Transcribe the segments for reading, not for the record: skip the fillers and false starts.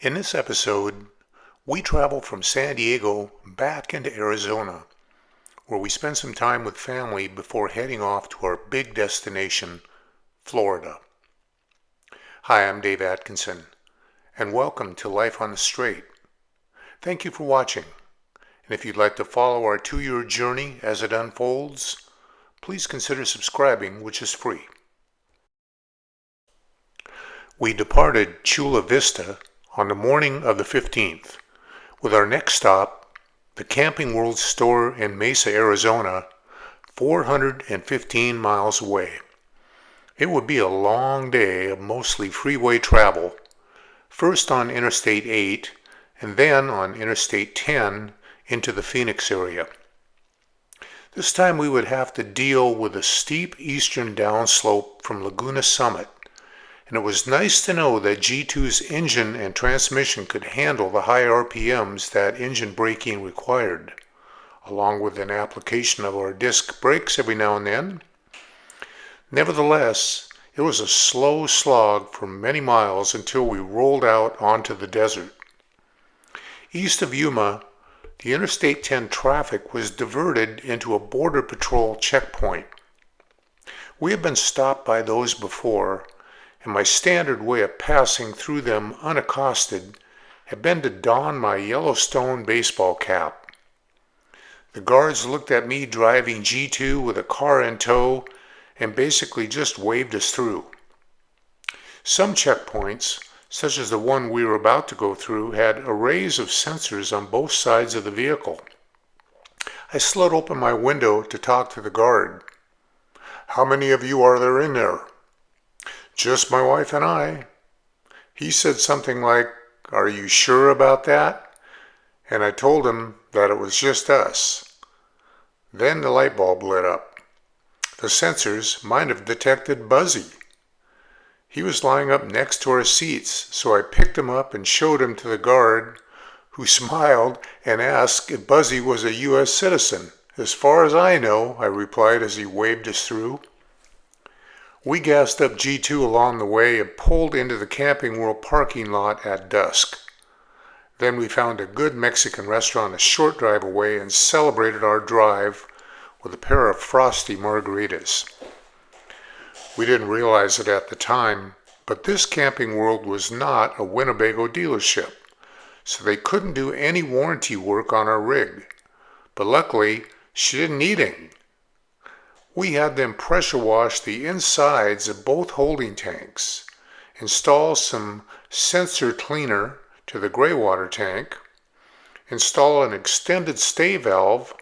In this episode, we travel from San Diego back into Arizona, where we spend some time with family before heading off to our big destination, Florida. Hi, I'm Dave Atkinson, and welcome to Life on the Straight. Thank you for watching, and if you'd like to follow our 2-year journey as it unfolds, please consider subscribing, which is free. We departed Chula Vista on the morning of the 15th, with our next stop, the Camping World store in Mesa, Arizona, 415 miles away. It would be a long day of mostly freeway travel, first on Interstate 8 and then on Interstate 10 into the Phoenix area. This time we would have to deal with a steep eastern downslope from Laguna Summit, and it was nice to know that G2's engine and transmission could handle the high RPMs that engine braking required, along with an application of our disc brakes every now and then. Nevertheless, it was a slow slog for many miles until we rolled out onto the desert. East of Yuma, the Interstate 10 traffic was diverted into a Border Patrol checkpoint. We had been stopped by those before, and my standard way of passing through them unaccosted had been to don my Yellowstone baseball cap. The guards looked at me driving G2 with a car in tow and basically just waved us through. Some checkpoints, such as the one we were about to go through, had arrays of sensors on both sides of the vehicle. I slid open my window to talk to the guard. "How many of you are there in there?" "Just my wife and I." He said something like, "Are you sure about that?" And I told him that it was just us. Then the light bulb lit up. The sensors might have detected Buzzie. He was lying up next to our seats, so I picked him up and showed him to the guard, who smiled and asked if Buzzie was a U.S. citizen. "As far as I know," I replied as he waved us through. We gassed up G2 along the way and pulled into the Camping World parking lot at dusk. Then we found a good Mexican restaurant a short drive away and celebrated our drive with a pair of frosty margaritas. We didn't realize it at the time, but this Camping World was not a Winnebago dealership, so they couldn't do any warranty work on our rig. But luckily, she didn't need any. We had them pressure wash the insides of both holding tanks, install some sensor cleaner to the gray water tank, install an extended stay valve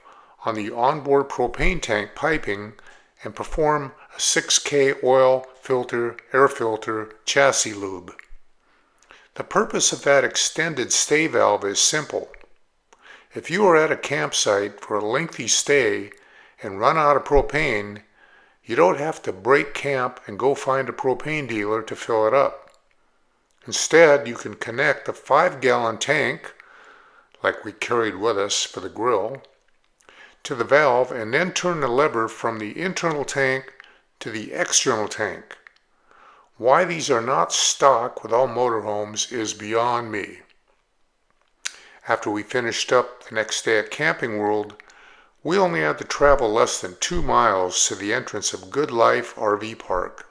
on the onboard propane tank piping, and perform a 6K oil filter, air filter, chassis lube. The purpose of that extended stay valve is simple. If you are at a campsite for a lengthy stay and run out of propane, you don't have to break camp and go find a propane dealer to fill it up. Instead, you can connect a 5-gallon tank, like we carried with us for the grill, to the valve and then turn the lever from the internal tank to the external tank. Why these are not stock with all motorhomes is beyond me. After we finished up the next day at Camping World, we only had to travel less than 2 miles to the entrance of Good Life RV Park.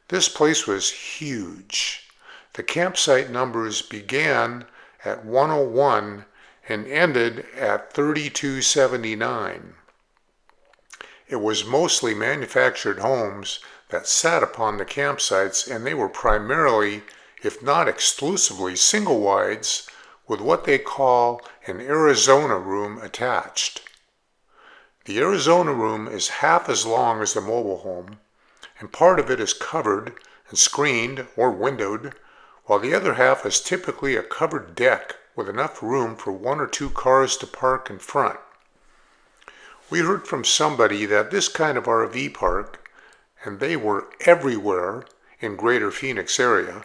This place was huge. The campsite numbers began at 101 and ended at 3279. It was mostly manufactured homes that sat upon the campsites, and they were primarily, if not exclusively, single wides with what they call an Arizona room attached. The Arizona room is half as long as the mobile home, and part of it is covered and screened or windowed, while the other half is typically a covered deck with enough room for 1 or 2 cars to park in front. We heard from somebody that this kind of RV park, and they were everywhere in Greater Phoenix area,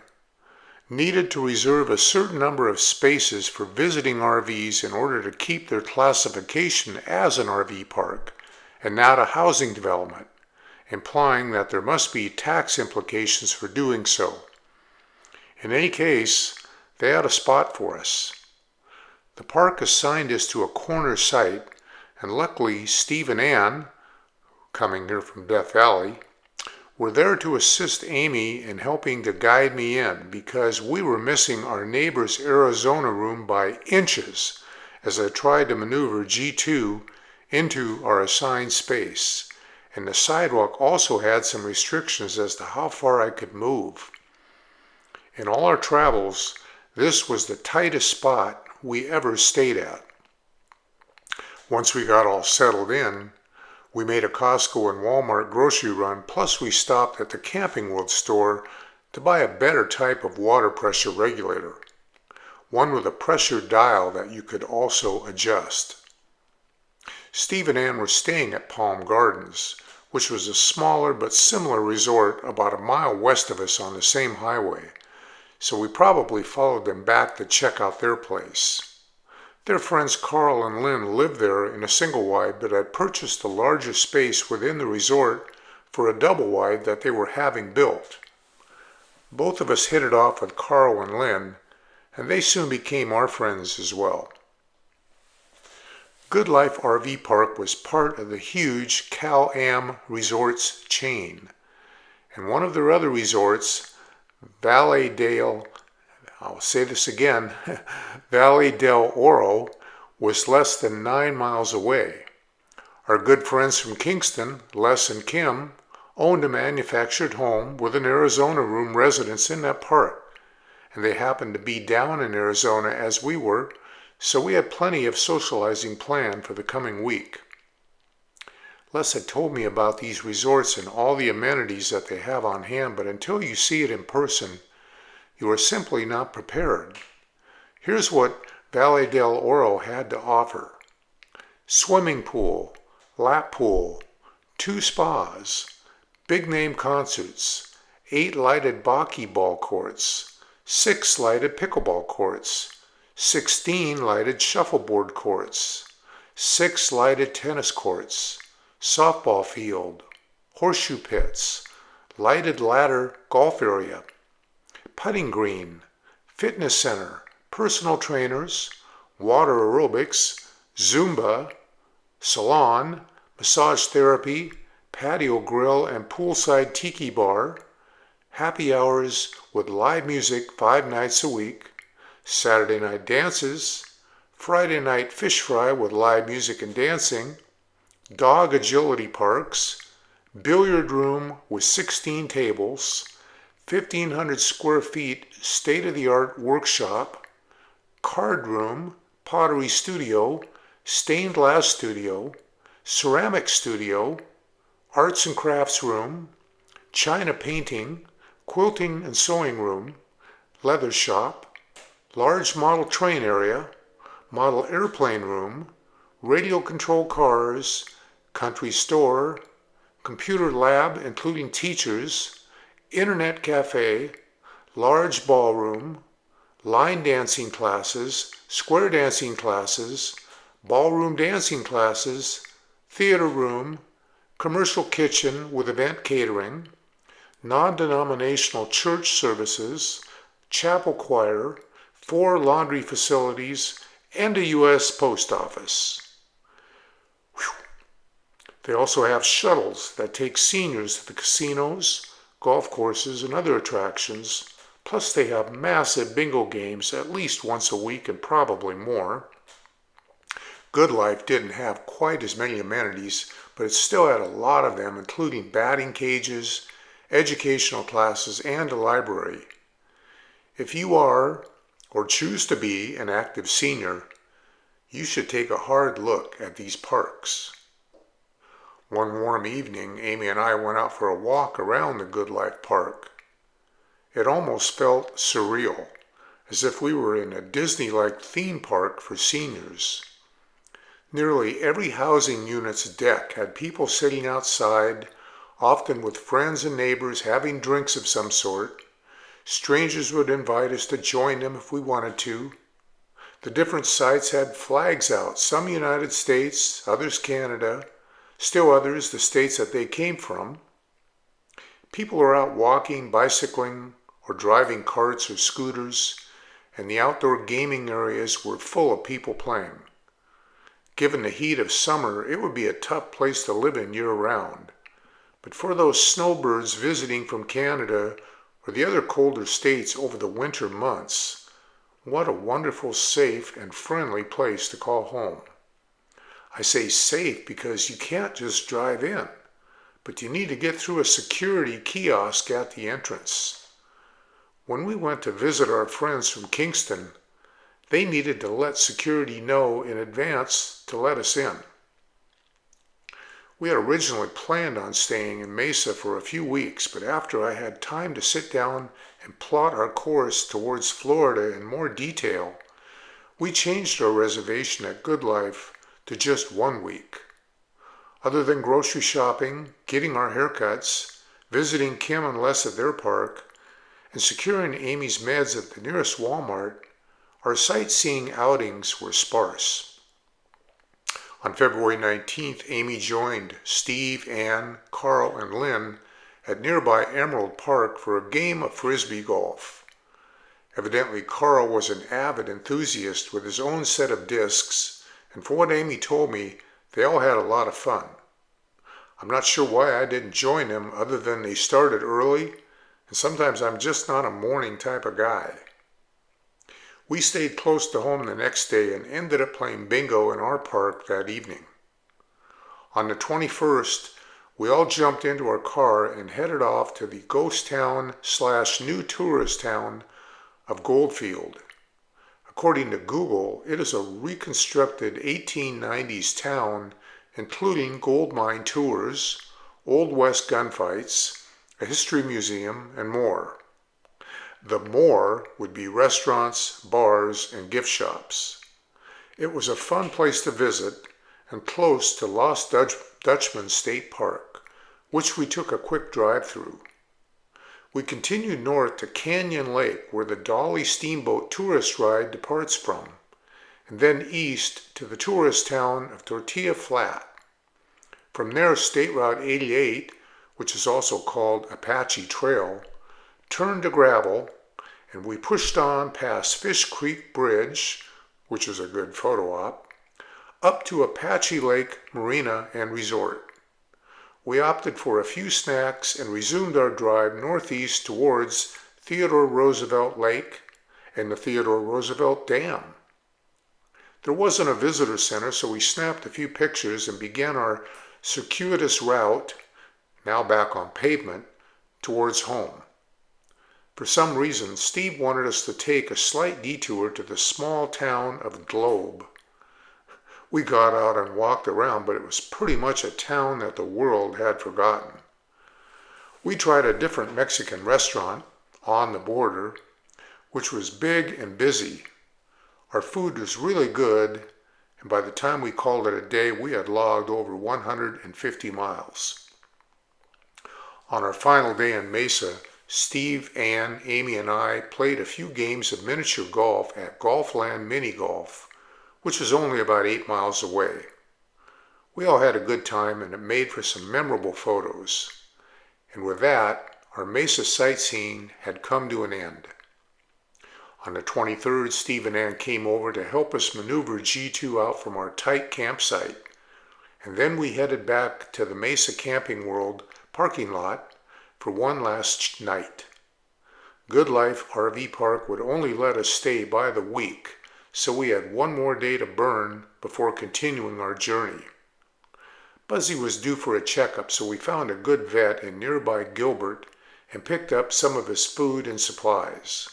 needed to reserve a certain number of spaces for visiting RVs in order to keep their classification as an RV park and not a housing development, implying that there must be tax implications for doing so. In any case, they had a spot for us. The park assigned us to a corner site, and luckily Steve and Ann, coming here from Death Valley, were there to assist Amy in helping to guide me in because we were missing our neighbor's Arizona room by inches as I tried to maneuver G2 into our assigned space. And the sidewalk also had some restrictions as to how far I could move. In all our travels, this was the tightest spot we ever stayed at. Once we got all settled in, we made a Costco and Walmart grocery run, plus we stopped at the Camping World store to buy a better type of water pressure regulator, one with a pressure dial that you could also adjust. Steve and Ann were staying at Palm Gardens, which was a smaller but similar resort about a mile west of us on the same highway, so we probably followed them back to check out their place. Their friends Carl and Lynn lived there in a single wide, but had purchased a larger space within the resort for a double wide that they were having built. Both of us hit it off with Carl and Lynn, and they soon became our friends as well. Good Life RV Park was part of the huge Cal-Am Resorts chain, and one of their other resorts, Valle del Oro, was less than 9 miles away. Our good friends from Kingston, Les and Kim, owned a manufactured home with an Arizona room residence in that park, and they happened to be down in Arizona as we were, so we had plenty of socializing planned for the coming week. Les had told me about these resorts and all the amenities that they have on hand, but until you see it in person, you are simply not prepared. Here's what Valle del Oro had to offer: swimming pool, lap pool, 2 spas, big name concerts, 8 lighted bocce ball courts, 6 lighted pickleball courts, 16 lighted shuffleboard courts, 6 lighted tennis courts, softball field, horseshoe pits, lighted ladder golf area, putting green, fitness center, personal trainers, water aerobics, Zumba, salon, massage therapy, patio grill and poolside tiki bar, happy hours with live music 5 nights a week, Saturday night dances, Friday night fish fry with live music and dancing, dog agility parks, billiard room with 16 tables, 1,500 square feet state-of-the-art workshop, card room, pottery studio, stained glass studio, ceramic studio, arts and crafts room, china painting, quilting and sewing room, leather shop, large model train area, model airplane room, radio control cars, country store, computer lab including teachers, internet cafe, large ballroom, line dancing classes, square dancing classes, ballroom dancing classes, theater room, commercial kitchen with event catering, non-denominational church services, chapel choir, 4 laundry facilities, and a U.S. post office. Whew. They also have shuttles that take seniors to the casinos, golf courses, and other attractions, plus they have massive bingo games at least once a week and probably more. Good Life didn't have quite as many amenities, but it still had a lot of them, including batting cages, educational classes, and a library. If you are, or choose to be, an active senior, you should take a hard look at these parks. One warm evening, Amy and I went out for a walk around the Good Life Park. It almost felt surreal, as if we were in a Disney-like theme park for seniors. Nearly every housing unit's deck had people sitting outside, often with friends and neighbors having drinks of some sort. Strangers would invite us to join them if we wanted to. The different sites had flags out, some United States, others Canada, still others the states that they came from. People are out walking, bicycling, or driving carts or scooters, and the outdoor gaming areas were full of people playing. Given the heat of summer, it would be a tough place to live in year-round. But for those snowbirds visiting from Canada or the other colder states over the winter months, what a wonderful, safe, and friendly place to call home. I say safe because you can't just drive in, but you need to get through a security kiosk at the entrance. When we went to visit our friends from Kingston, they needed to let security know in advance to let us in. We had originally planned on staying in Mesa for a few weeks, but after I had time to sit down and plot our course towards Florida in more detail, we changed our reservation at Good Life to just 1 week. Other than grocery shopping, getting our haircuts, visiting Kim and Les at their park, and securing Amy's meds at the nearest Walmart, our sightseeing outings were sparse. On February 19th, Amy joined Steve, Ann, Carl, and Lynn at nearby Emerald Park for a game of frisbee golf. Evidently, Carl was an avid enthusiast with his own set of discs, and for what Amy told me, they all had a lot of fun. I'm not sure why I didn't join them other than they started early, and sometimes I'm just not a morning type of guy. We stayed close to home the next day and ended up playing bingo in our park that evening. On the 21st, we all jumped into our car and headed off to the ghost town / new tourist town of Goldfield. According to Google, it is a reconstructed 1890s town, including gold mine tours, Old West gunfights, a history museum, and more. The more would be restaurants, bars, and gift shops. It was a fun place to visit and close to Lost Dutchman State Park, which we took a quick drive through. We continued north to Canyon Lake, where the Dolly Steamboat tourist ride departs from, and then east to the tourist town of Tortilla Flat. From there, State Route 88, which is also called Apache Trail, turned to gravel, and we pushed on past Fish Creek Bridge, which is a good photo op, up to Apache Lake Marina and Resort. We opted for a few snacks and resumed our drive northeast towards Theodore Roosevelt Lake and the Theodore Roosevelt Dam. There wasn't a visitor center, so we snapped a few pictures and began our circuitous route, now back on pavement, towards home. For some reason, Steve wanted us to take a slight detour to the small town of Globe. We got out and walked around, but it was pretty much a town that the world had forgotten. We tried a different Mexican restaurant, On the Border, which was big and busy. Our food was really good, and by the time we called it a day, we had logged over 150 miles. On our final day in Mesa, Steve, Ann, Amy, and I played a few games of miniature golf at Golfland Mini Golf, which was only about 8 miles away. We all had a good time, and it made for some memorable photos. And with that, our Mesa sightseeing had come to an end. On the 23rd, Steve and Ann came over to help us maneuver G2 out from our tight campsite, and then we headed back to the Mesa Camping World parking lot for one last night. Good Life RV Park would only let us stay by the week, so we had one more day to burn before continuing our journey. Buzzie was due for a checkup, so we found a good vet in nearby Gilbert and picked up some of his food and supplies.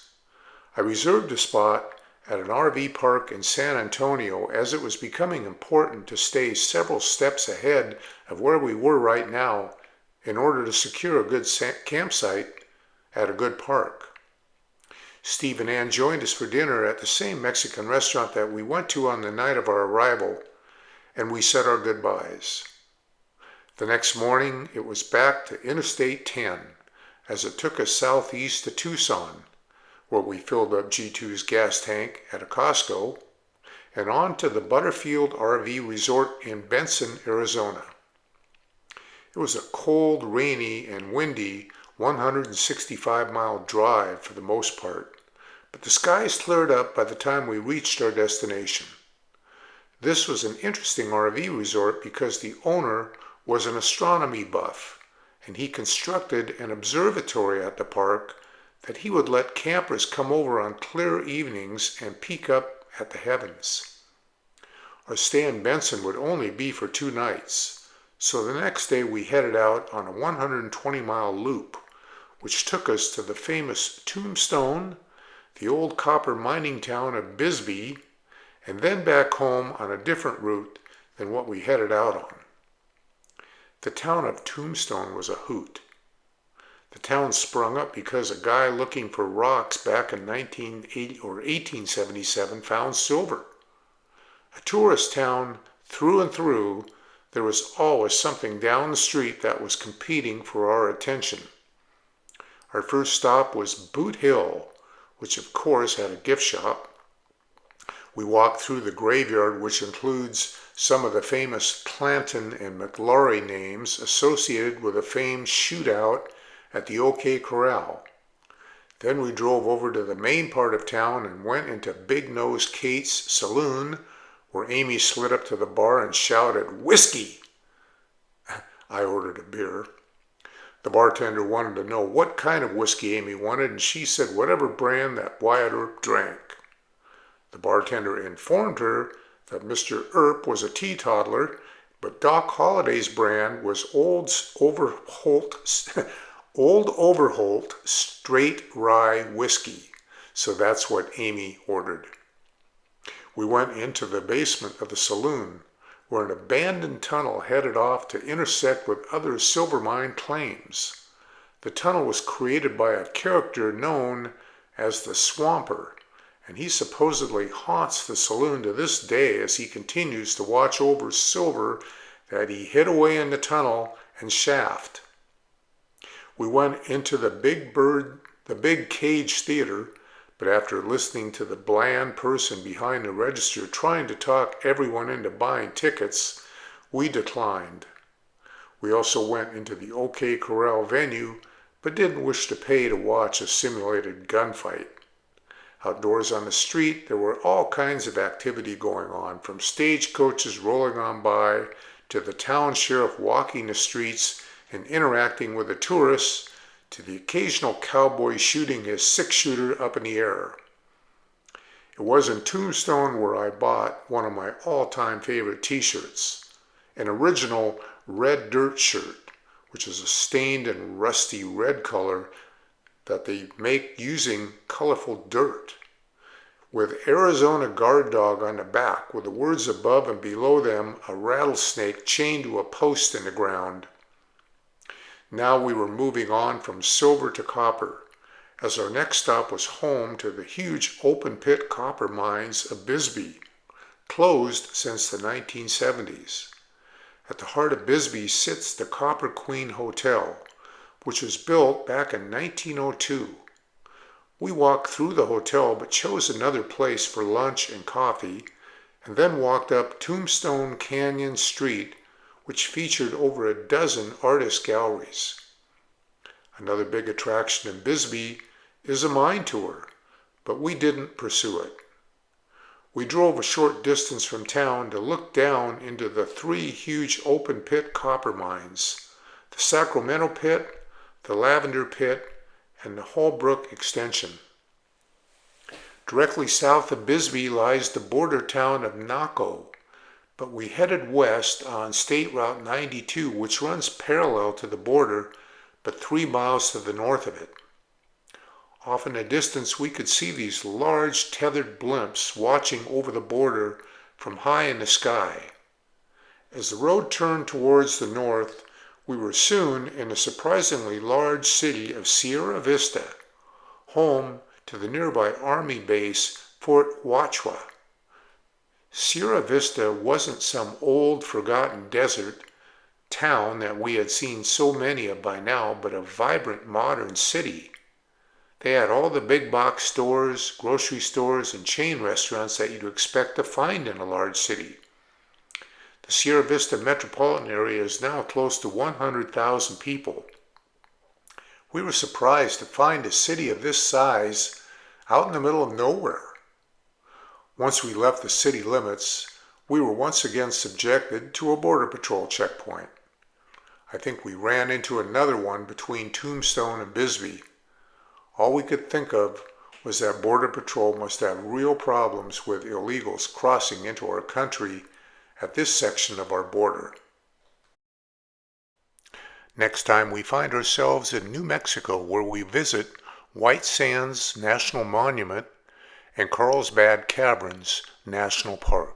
I reserved a spot at an RV park in San Antonio, as it was becoming important to stay several steps ahead of where we were right now in order to secure a good campsite at a good park. Steve and Ann joined us for dinner at the same Mexican restaurant that we went to on the night of our arrival, and we said our goodbyes. The next morning, it was back to Interstate 10, as it took us southeast to Tucson, where we filled up G2's gas tank at a Costco, and on to the Butterfield RV Resort in Benson, Arizona. It was a cold, rainy, and windy 165-mile drive for the most part, but the skies cleared up by the time we reached our destination. This was an interesting RV resort because the owner was an astronomy buff, and he constructed an observatory at the park that he would let campers come over on clear evenings and peek up at the heavens. Our stay in Benson would only be for 2 nights, so the next day we headed out on a 120-mile loop, which took us to the famous Tombstone, the old copper mining town of Bisbee, and then back home on a different route than what we headed out on. The town of Tombstone was a hoot. The town sprung up because a guy looking for rocks back in 1877 found silver. A tourist town through and through, there was always something down the street that was competing for our attention. Our first stop was Boot Hill, which of course had a gift shop. We walked through the graveyard, which includes some of the famous Clanton and McLaury names associated with a famed shootout at the OK Corral. Then we drove over to the main part of town and went into Big Nose Kate's saloon, where Amy slid up to the bar and shouted, "Whiskey!" I ordered a beer. The bartender wanted to know what kind of whiskey Amy wanted, and she said whatever brand that Wyatt Earp drank. The bartender informed her that Mr. Earp was a teetotaler, but Doc Holliday's brand was Old Overholt Straight Rye Whiskey, so that's what Amy ordered. We went into the basement of the saloon, where an abandoned tunnel headed off to intersect with other silver mine claims. The tunnel was created by a character known as the Swamper, and he supposedly haunts the saloon to this day as he continues to watch over silver that he hid away in the tunnel and shaft. We went into the Big Cage Theater, but after listening to the bland person behind the register trying to talk everyone into buying tickets, we declined. We also went into the OK Corral venue, but didn't wish to pay to watch a simulated gunfight. Outdoors on the street, there were all kinds of activity going on, from stagecoaches rolling on by to the town sheriff walking the streets and interacting with the tourists, to the occasional cowboy shooting his 6-shooter up in the air. It was in Tombstone where I bought one of my all-time favorite t-shirts, an original red dirt shirt, which is a stained and rusty red color that they make using colorful dirt, with Arizona guard dog on the back, with the words above and below them, a rattlesnake chained to a post in the ground. Now we were moving on from silver to copper, as our next stop was home to the huge open pit copper mines of Bisbee, closed since the 1970s. At the heart of Bisbee sits the Copper Queen Hotel, which was built back in 1902. We walked through the hotel but chose another place for lunch and coffee, and then walked up Tombstone Canyon Street, which featured over a dozen artist galleries. Another big attraction in Bisbee is a mine tour, but we didn't pursue it. We drove a short distance from town to look down into the 3 huge open pit copper mines, the Sacramento Pit, the Lavender Pit, and the Holbrook Extension. Directly south of Bisbee lies the border town of Naco, but we headed west on State Route 92, which runs parallel to the border, but 3 miles to the north of it. Off in the distance, we could see these large tethered blimps watching over the border from high in the sky. As the road turned towards the north, we were soon in the surprisingly large city of Sierra Vista, home to the nearby Army base Fort Wachwa. Sierra Vista wasn't some old, forgotten desert town that we had seen so many of by now, but a vibrant modern city. They had all the big box stores, grocery stores, and chain restaurants that you'd expect to find in a large city. The Sierra Vista metropolitan area is now close to 100,000 people. We were surprised to find a city of this size out in the middle of nowhere. Once we left the city limits, we were once again subjected to a border patrol checkpoint. I think we ran into another one between Tombstone and Bisbee. All we could think of was that Border Patrol must have real problems with illegals crossing into our country at this section of our border. Next time we find ourselves in New Mexico, where we visit White Sands National Monument and Carlsbad Caverns National Park.